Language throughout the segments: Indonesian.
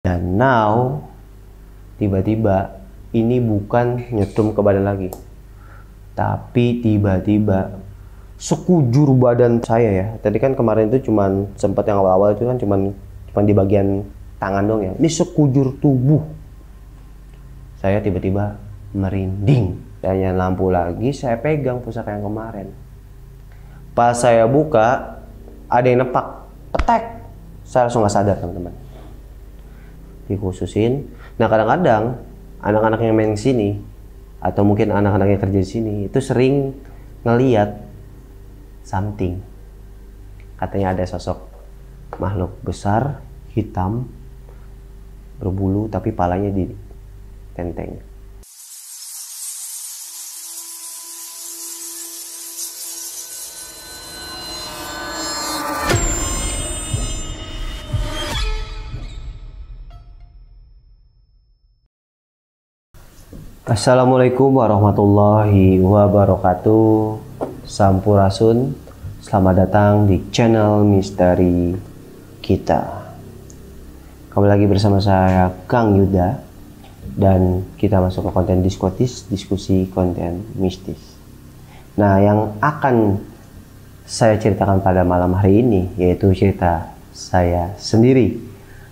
Dan now tiba-tiba ini bukan nyetrum ke badan lagi, tapi tiba-tiba sekujur badan saya ya. Tadi kan kemarin itu cuman sempat yang awal-awal itu kan cuman di bagian tangan dong ya. Ini sekujur tubuh saya tiba-tiba merinding. Dan nyalain lampu lagi, saya pegang pusaka yang kemarin. Pas saya buka, ada yang nepak, petek. Saya langsung nggak sadar teman-teman. Dikhususin. Nah kadang-kadang anak-anak yang main sini atau mungkin anak-anak yang kerja di sini itu sering ngeliat something. Katanya ada sosok makhluk besar, hitam, berbulu tapi palanya ditenteng. Assalamualaikum warahmatullahi wabarakatuh. Sampurasun. Selamat datang di channel misteri kita. Kembali lagi bersama saya Kang Yuda, dan kita masuk ke konten diskusi konten mistis. Nah, yang akan saya ceritakan pada malam hari ini yaitu cerita saya sendiri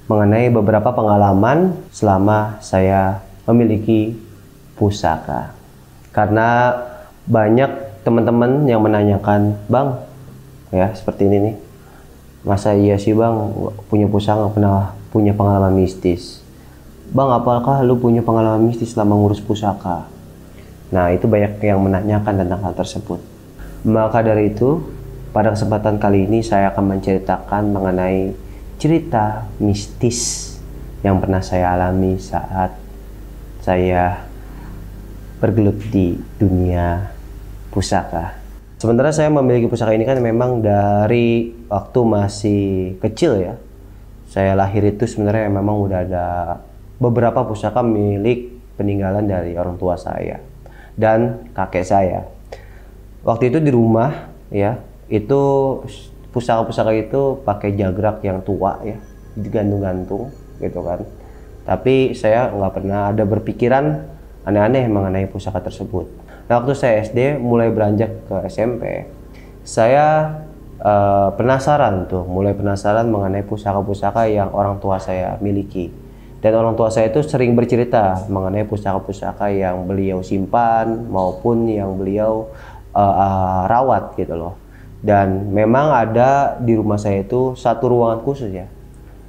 mengenai beberapa pengalaman selama saya memiliki pusaka. Karena banyak teman-teman yang menanyakan, "Bang, ya seperti ini nih, masa iya sih Bang punya pusaka nggak pernah punya pengalaman mistis? Bang, apakah lu punya pengalaman mistis selama ngurus pusaka?" Nah, itu banyak yang menanyakan tentang hal tersebut. Maka dari itu, pada kesempatan kali ini saya akan menceritakan mengenai cerita mistis yang pernah saya alami saat saya bergelut di dunia pusaka. Sementara saya memiliki pusaka ini kan memang dari waktu masih kecil ya. Saya lahir itu sebenarnya memang udah ada beberapa pusaka milik peninggalan dari orang tua saya dan kakek saya. Waktu itu di rumah ya, itu pusaka-pusaka itu pakai jagrak yang tua ya, digantung-gantung gitu kan. Tapi saya nggak pernah ada berpikiran aneh-aneh mengenai pusaka tersebut. Nah, waktu saya SD mulai beranjak ke SMP, saya mulai penasaran mengenai pusaka-pusaka yang orang tua saya miliki. Dan orang tua saya itu sering bercerita mengenai pusaka-pusaka yang beliau simpan maupun yang beliau rawat gitu loh. Dan memang ada di rumah saya itu satu ruangan khusus ya,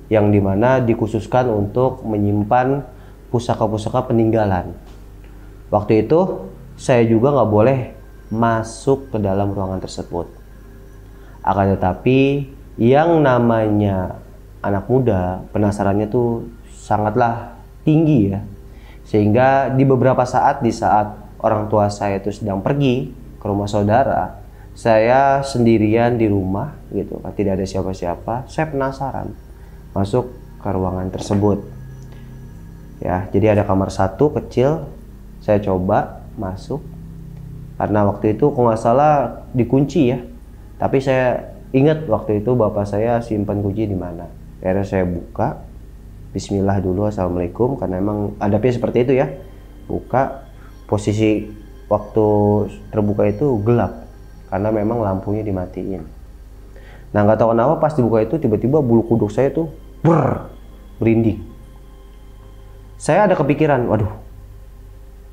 yang dimana dikhususkan untuk menyimpan pusaka-pusaka peninggalan. Waktu itu saya juga nggak boleh masuk ke dalam ruangan tersebut. Akan tetapi yang namanya anak muda, penasarannya tuh sangatlah tinggi ya. Sehingga di beberapa saat, di saat orang tua saya itu sedang pergi ke rumah saudara, saya sendirian di rumah gitu kan, tidak ada siapa-siapa. Saya penasaran masuk ke ruangan tersebut. Ya, jadi ada kamar satu kecil. Saya coba masuk karena waktu itu kalau nggak salah dikunci ya, tapi saya ingat waktu itu bapak saya simpan kunci di mana. Akhirnya saya buka, Bismillah dulu, Assalamualaikum, karena emang adabnya seperti itu ya. Buka, posisi waktu terbuka itu gelap karena memang lampunya dimatiin. Nah, nggak tahu kenapa pas dibuka itu tiba-tiba bulu kuduk saya tuh berinding. Saya ada kepikiran, waduh,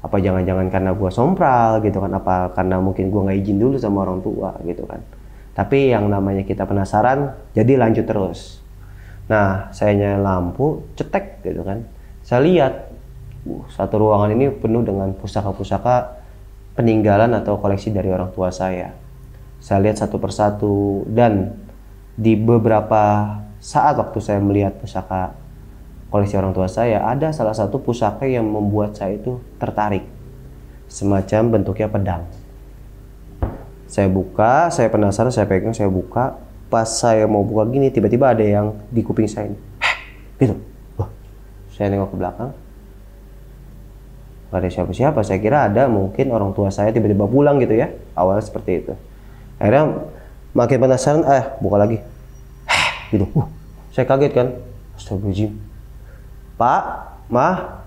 apa jangan-jangan karena gua sompral gitu kan, apa karena mungkin gua nggak izin dulu sama orang tua gitu kan. Tapi yang namanya kita penasaran, jadi lanjut terus. Nah, saya nyalain lampu, cetek gitu kan. Saya lihat satu ruangan ini penuh dengan pusaka-pusaka peninggalan atau koleksi dari orang tua saya. Saya lihat satu persatu, dan di beberapa saat waktu saya melihat pusaka koleksi orang tua saya, ada salah satu pusaka yang membuat saya itu tertarik, semacam bentuknya pedang. Saya buka, saya penasaran, saya pegang, saya buka. Pas saya mau buka gini, tiba-tiba ada yang di kuping saya ini, gitu. Wah, saya nengok ke belakang, gak ada siapa-siapa. Saya kira ada mungkin orang tua saya tiba-tiba pulang gitu ya, awalnya seperti itu. Akhirnya makin penasaran, buka lagi, gitu. Saya kaget kan, astagfirullahaladzim. Pak, Mah,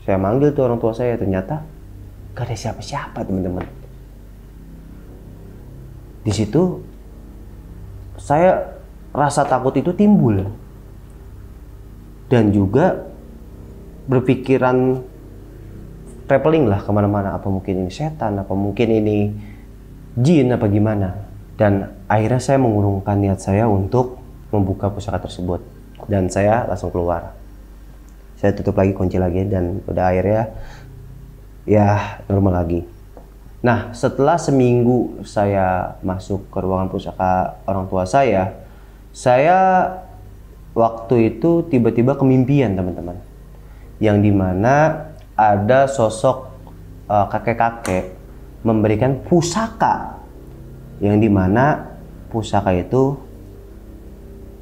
saya manggil tuh orang tua saya, ternyata gak ada siapa-siapa teman-teman. Di situ saya rasa takut itu timbul dan juga berpikiran traveling lah kemana-mana, apa mungkin ini setan, apa mungkin ini jin, apa gimana. Dan akhirnya saya mengurungkan niat saya untuk membuka pusaka tersebut dan saya langsung keluar. Saya tutup lagi, kunci lagi, dan udah akhirnya ya normal lagi. Nah, setelah seminggu saya masuk ke ruangan pusaka orang tua saya waktu itu tiba-tiba kemimpian teman-teman, yang dimana ada sosok kakek-kakek memberikan pusaka, yang dimana pusaka itu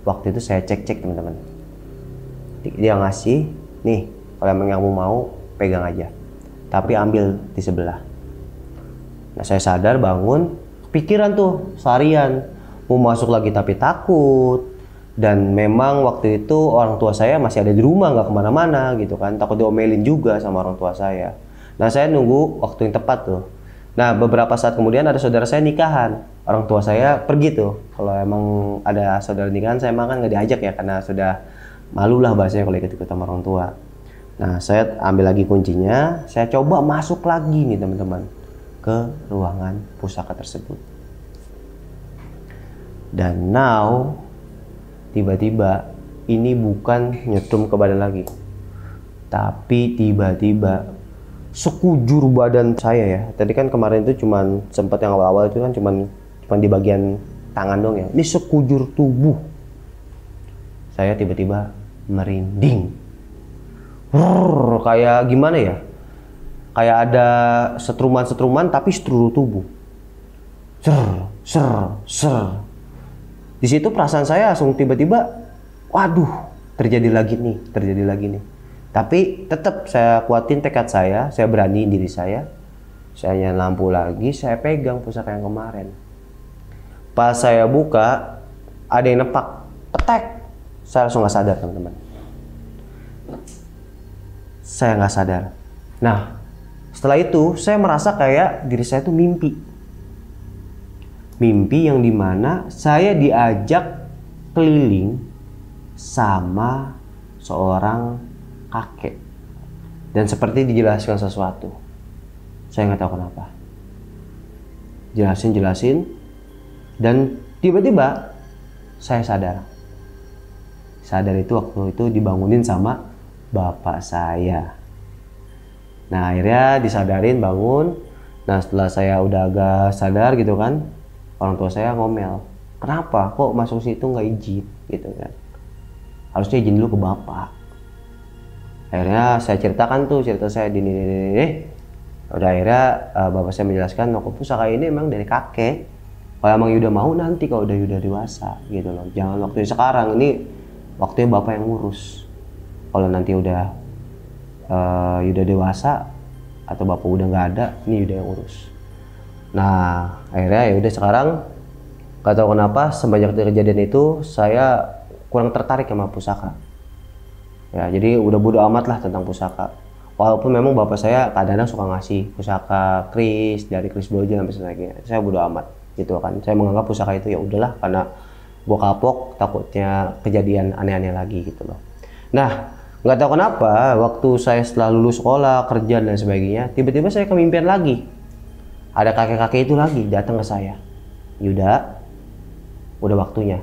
waktu itu saya cek-cek teman-teman. Dia ngasih, nih kalau emang kamu mau pegang aja, tapi ambil di sebelah. Nah, saya sadar, bangun, pikiran tuh seharian mau masuk lagi tapi takut. Dan memang waktu itu orang tua saya masih ada di rumah, nggak kemana-mana gitu kan, takut diomelin juga sama orang tua saya. Nah, saya nunggu waktu yang tepat tuh. Nah, beberapa saat kemudian ada saudara saya nikahan, orang tua saya pergi tuh. Kalau emang ada saudara nikahan, saya emang kan nggak diajak ya, karena sudah malu lah bahasanya kalau ikut-ikut sama orang tua. Nah, saya ambil lagi kuncinya, saya coba masuk lagi nih teman-teman ke ruangan pusaka tersebut. Dan now tiba-tiba ini bukan nyetrum ke badan lagi, tapi tiba-tiba sekujur badan saya ya. Tadi kan kemarin itu cuman sempat yang awal-awal itu kan cuman di bagian tangan dong ya. Ini sekujur tubuh saya tiba-tiba merinding. Kayak gimana ya? Kayak ada setruman-setruman tapi seluruh tubuh. Ser. Di situ perasaan saya langsung tiba-tiba, waduh, terjadi lagi nih. Tapi tetap saya kuatin tekad saya berani diri saya nyalain lampu lagi, saya pegang pusaka yang kemarin. Pas saya buka, ada yang nepak, petek. Saya langsung nggak sadar teman-teman. Saya nggak sadar. Nah, setelah itu saya merasa kayak diri saya tuh mimpi yang dimana saya diajak keliling sama seorang kakek dan seperti dijelaskan sesuatu. Saya nggak tahu kenapa. Jelasin dan tiba-tiba saya sadar itu waktu itu dibangunin sama bapak saya. Nah, akhirnya disadarin, bangun. Nah, setelah saya udah agak sadar gitu kan, orang tua saya ngomel, kenapa kok masuk situ nggak izin gitu kan, harusnya izin dulu ke bapak. Akhirnya saya ceritakan tuh cerita saya di ini. Udah akhirnya bapak saya menjelaskan, no, pusaka ini emang dari kakek, kalau emang Yuda mau nanti kalau udah Yuda dewasa gitu loh, jangan waktu sekarang, ini waktunya bapak yang ngurus. Kalau nanti udah Yuda dewasa atau bapak udah nggak ada, ini Yuda yang urus. Nah, akhirnya ya udah sekarang gak tahu kenapa semenjak kejadian itu saya kurang tertarik sama pusaka. Ya, jadi udah bodo amat lah tentang pusaka. Walaupun memang bapak saya kadang-kadang suka ngasih pusaka kris dari kris Brojo sampai sebagainya. Saya bodo amat gitu kan. Saya menganggap pusaka itu ya udahlah, karena gua kapok takutnya kejadian aneh-aneh lagi gitu loh. Nah, nggak tahu kenapa waktu saya setelah lulus sekolah, kerja dan sebagainya, tiba-tiba saya kemimpian lagi. Ada kakek-kakek itu lagi datang ke saya. Yuda, udah waktunya.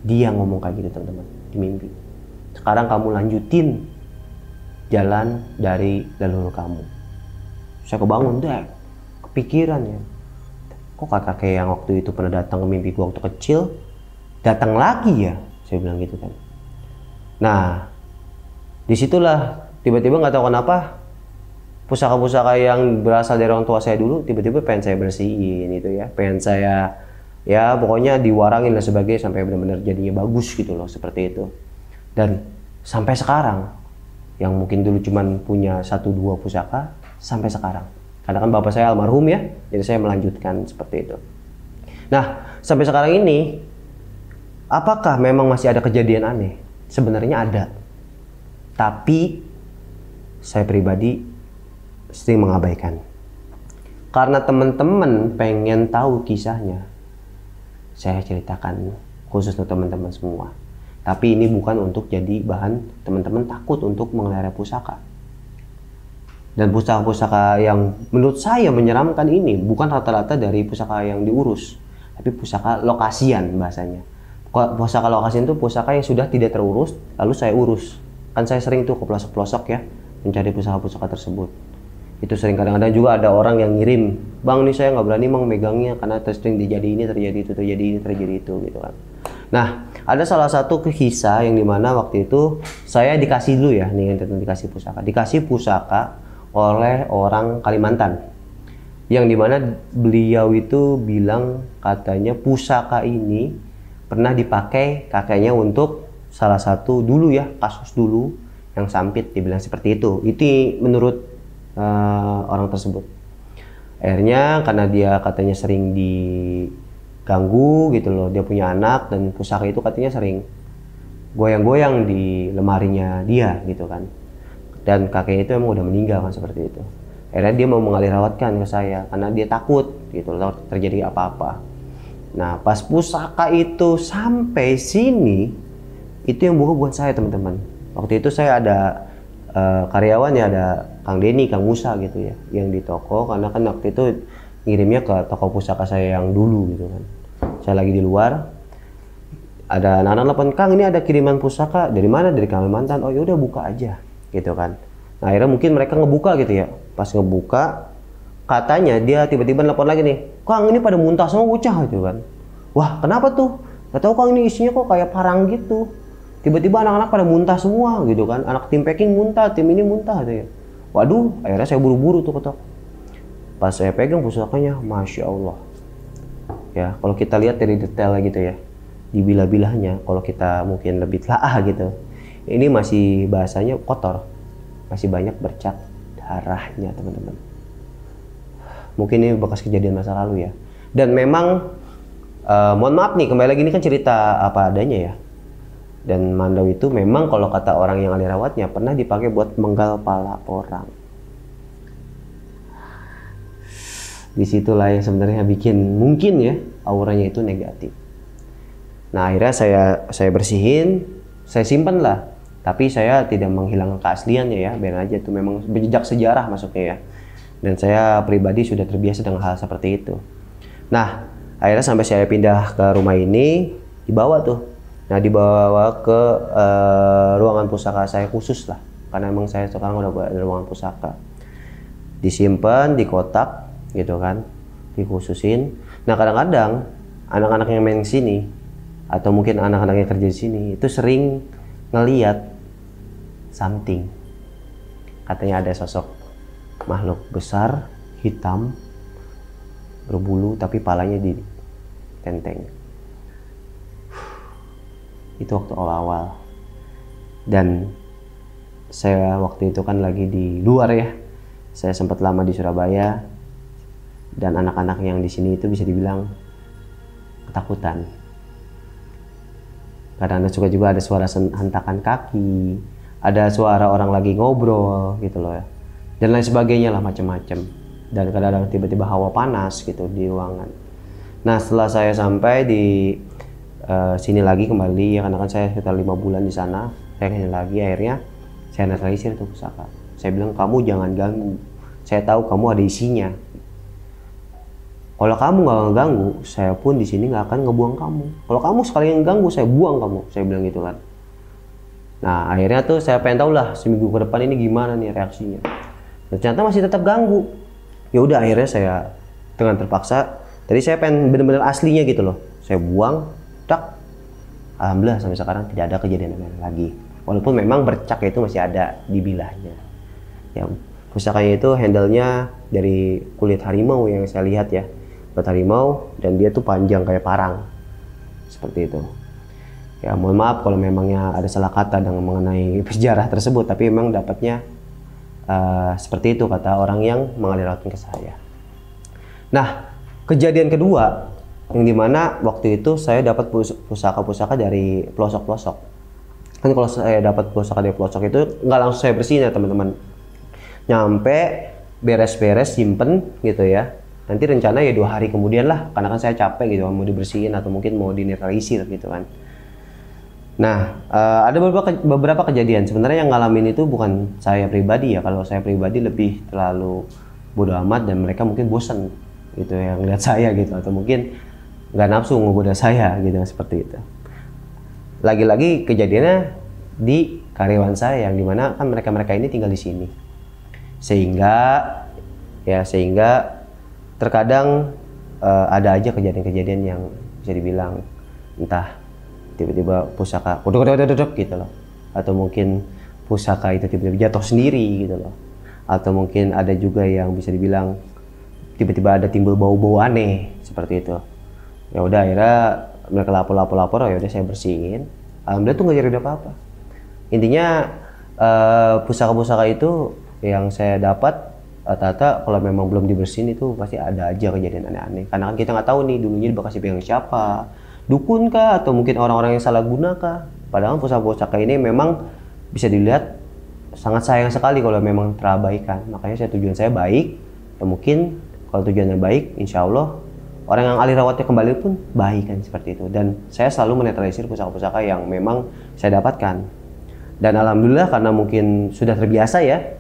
Dia ngomong kayak gitu teman-teman di mimpi. Sekarang kamu lanjutin jalan dari leluhur kamu. Saya kebangun deh, kepikiran ya. Kok kakek yang waktu itu pernah datang ke mimpi gua waktu kecil, datang lagi ya? Saya bilang gitu kan. Nah, disitulah tiba-tiba nggak tahu kenapa pusaka-pusaka yang berasal dari orang tua saya dulu tiba-tiba pengen saya bersihin itu ya, pengen saya ya pokoknya diwarangin dan sebagainya sampai benar-benar jadinya bagus gitu loh, seperti itu. Dan sampai sekarang yang mungkin dulu cuman punya 1-2 pusaka, sampai sekarang karena kan bapak saya almarhum ya, jadi saya melanjutkan seperti itu. Nah, sampai sekarang ini apakah memang masih ada kejadian aneh? Sebenarnya ada. Tapi saya pribadi sering mengabaikan. Karena teman-teman pengen tahu kisahnya, saya ceritakan khusus untuk teman-teman semua. Tapi ini bukan untuk jadi bahan teman-teman takut untuk mengelihara pusaka. Dan pusaka-pusaka yang menurut saya menyeramkan ini bukan rata-rata dari pusaka yang diurus, tapi pusaka lokasian bahasanya. Pusaka lokasian itu pusaka yang sudah tidak terurus, lalu saya urus. Kan saya sering tuh ke pelosok-pelosok ya, mencari pusaka-pusaka tersebut. Itu sering, kadang-kadang juga ada orang yang ngirim, bang nih saya nggak berani bang megangnya karena sering terjadi ini, terjadi itu, terjadi ini, terjadi itu gitu kan. Nah, ada salah satu kisah yang dimana waktu itu saya dikasih dulu ya, nih tentang dikasih pusaka oleh orang Kalimantan, yang dimana beliau itu bilang katanya pusaka ini pernah dipakai kakeknya untuk salah satu dulu ya, kasus dulu yang sampit, dibilang seperti itu menurut orang tersebut. Akhirnya karena dia katanya sering diganggu gitu loh, dia punya anak dan pusaka itu katanya sering goyang-goyang di lemarinya dia gitu kan. Dan kakeknya itu emang udah meninggal kan, seperti itu. Akhirnya dia mau mengalihrawatkan ke saya karena dia takut gitu loh terjadi apa-apa. Nah, pas pusaka itu sampai sini, itu yang buka buat saya teman-teman. Waktu itu saya ada karyawannya, ada Kang Denny, Kang Musa gitu ya, yang di toko, karena kan waktu itu ngirimnya ke toko pusaka saya yang dulu gitu kan. Saya lagi di luar, ada anak-anak telepon, Kang ini ada kiriman pusaka dari mana? Dari Kalimantan. Oh yaudah buka aja gitu kan. Nah akhirnya mungkin mereka ngebuka gitu ya. Pas ngebuka, katanya dia tiba-tiba telepon lagi nih, Kang ini pada muntah semua bocah gitu kan. Wah kenapa tuh? Gak tahu Kang, ini isinya kok kayak parang gitu. Tiba-tiba anak-anak pada muntah semua gitu kan. Anak tim packing muntah, tim ini muntah gitu ya. Waduh, akhirnya saya buru-buru tuh ke toko. Pas saya pegang pusakanya, Masya Allah. Ya, kalau kita lihat dari detailnya gitu ya, di bilah-bilahnya, kalau kita mungkin lebih telaah gitu, ini masih bahasanya kotor, masih banyak bercak darahnya teman-teman. Mungkin ini bekas kejadian masa lalu ya. Dan memang mohon maaf nih, kembali lagi ini kan cerita apa adanya ya. Dan mandau itu memang kalau kata orang yang ahli rawatnya pernah dipakai buat menggal pala orang. Disitulah yang sebenarnya bikin mungkin ya auranya itu negatif. Nah akhirnya saya bersihin, saya simpan lah. Tapi saya tidak menghilangkan keasliannya ya, biar aja itu memang berjejak sejarah masuknya ya. Dan saya pribadi sudah terbiasa dengan hal seperti itu. Nah akhirnya sampai saya pindah ke rumah ini, dibawa tuh. Nah dibawa ke ruangan pusaka saya khusus lah, karena emang saya sekarang udah buat ruangan pusaka. Disimpan di kotak gitu kan, dikhususin. Nah kadang-kadang anak-anak yang main sini atau mungkin anak-anak yang kerja di sini itu sering ngeliat something. Katanya ada sosok makhluk besar, hitam, berbulu tapi palanya ditenteng. Itu waktu awal-awal. Dan saya waktu itu kan lagi di luar ya. Saya sempat lama di Surabaya. Dan anak-anak yang di sini itu bisa dibilang ketakutan. Kadang-kadang suka juga ada suara hentakan kaki, ada suara orang lagi ngobrol gitu loh ya. Dan lain sebagainya lah, macam-macam. Dan kadang-kadang tiba-tiba hawa panas gitu di ruangan. Nah setelah saya sampai di sini lagi kembali ya, karena kan saya sekitar 5 bulan di sana, saya kesini lagi, akhirnya saya netralisir itu pusaka. Saya bilang kamu jangan ganggu, saya tahu kamu ada isinya. Kalau kamu nggak ngeganggu, saya pun di sini nggak akan ngebuang kamu. Kalau kamu sekali yang ganggu, saya buang kamu, saya bilang gitu kan. Nah akhirnya tuh saya pengen tahu lah seminggu ke depan ini gimana nih reaksinya. Dan ternyata masih tetap ganggu. Ya udah akhirnya saya dengan terpaksa, tadi saya pengen bener-bener aslinya gitu loh, saya buang. Alhamdulillah sampai sekarang tidak ada kejadian lagi. Walaupun memang bercak itu masih ada di bilahnya. Ya, pusakanya itu handle-nya dari kulit harimau yang saya lihat ya. Kulit harimau dan dia tuh panjang kayak parang. Seperti itu. Ya mohon maaf kalau memangnya ada salah kata dengan mengenai sejarah tersebut, tapi memang dapatnya seperti itu kata orang yang mengalirkan ke saya. Nah, kejadian kedua yang dimana waktu itu saya dapat pusaka-pusaka dari pelosok-pelosok. Kan kalau saya dapat pusaka dari pelosok itu nggak langsung saya bersihin ya teman-teman, nyampe beres-beres simpen gitu ya, nanti rencana ya 2 hari kemudian lah, karena kan saya capek gitu mau dibersihin atau mungkin mau dinetralisir gitu kan. Nah, ada beberapa kejadian sebenarnya yang ngalamin itu bukan saya pribadi ya. Kalau saya pribadi lebih terlalu bodo amat dan mereka mungkin bosan gitu yang lihat saya gitu, atau mungkin nggak nafsu ngegoda saya gitu seperti itu. Lagi-lagi kejadiannya di karyawan saya yang dimana kan mereka ini tinggal di sini, sehingga terkadang ada aja kejadian-kejadian yang bisa dibilang entah tiba-tiba pusaka kodok gitu loh, atau mungkin pusaka itu tiba-tiba jatuh sendiri gitu loh, atau mungkin ada juga yang bisa dibilang tiba-tiba ada timbul bau-bau aneh seperti itu. Ya udah akhirnya mereka lapor, ya udah saya bersihin, alhamdulillah tuh nggak jadi apa-apa. Intinya pusaka-pusaka itu yang saya dapat rata-rata kalau memang belum dibersihin itu pasti ada aja kejadian aneh-aneh, karena kan kita nggak tahu nih dulunya bekas pegang siapa, dukun kah, atau mungkin orang-orang yang salah guna kah. Padahal pusaka-pusaka ini memang bisa dilihat sangat sayang sekali kalau memang terabaikan. Makanya tujuan saya baik, ya mungkin kalau tujuannya baik, insya Allah orang yang ahli rawatnya kembali pun baik kan, seperti itu. Dan saya selalu menetralisir pusaka-pusaka yang memang saya dapatkan. Dan alhamdulillah karena mungkin sudah terbiasa ya,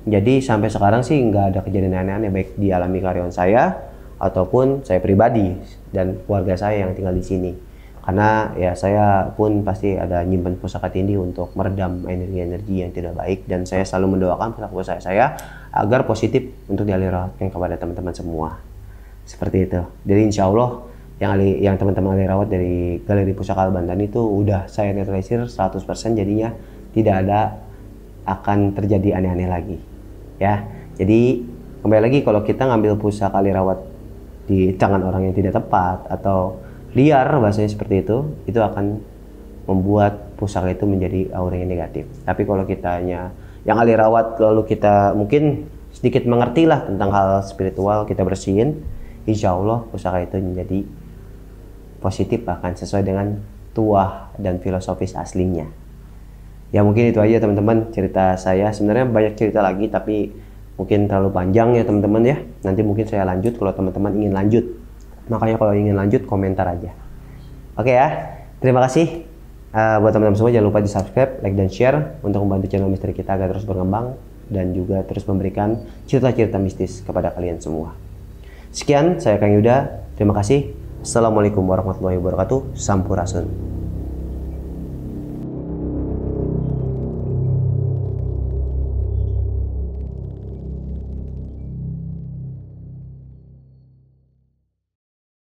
jadi sampai sekarang sih nggak ada kejadian aneh-aneh baik dialami karyawan saya ataupun saya pribadi dan keluarga saya yang tinggal di sini. Karena ya saya pun pasti ada nyimpen pusaka tindih untuk meredam energi-energi yang tidak baik, dan saya selalu mendoakan pusaka saya agar positif untuk dialirkan kepada teman-teman semua. Seperti itu. Jadi insya Allah yang teman-teman ahli rawat dari Galeri Pusaka Al-Bantan itu udah saya netralisir 100%, jadinya tidak ada akan terjadi aneh-aneh lagi. Ya. Jadi kembali lagi kalau kita ngambil pusaka ahli rawat di tangan orang yang tidak tepat atau liar bahasanya seperti itu akan membuat pusaka itu menjadi aura yang negatif. Tapi kalau kitanya yang ahli rawat lalu kita mungkin sedikit mengerti lah tentang hal spiritual, kita bersihin, insya Allah pusaka itu menjadi positif, bahkan sesuai dengan tuah dan filosofis aslinya. Ya mungkin itu aja teman-teman cerita saya. Sebenarnya banyak cerita lagi tapi mungkin terlalu panjang ya teman-teman ya. Nanti mungkin saya lanjut kalau teman-teman ingin lanjut. Makanya kalau ingin lanjut komentar aja. Oke ya. Terima kasih buat teman-teman semua. Jangan lupa di subscribe, like dan share untuk membantu channel misteri kita agar terus berkembang dan juga terus memberikan cerita-cerita mistis kepada kalian semua. Sekian, saya Kang Yuda. Terima kasih. Assalamualaikum warahmatullahi wabarakatuh. Sampurasun.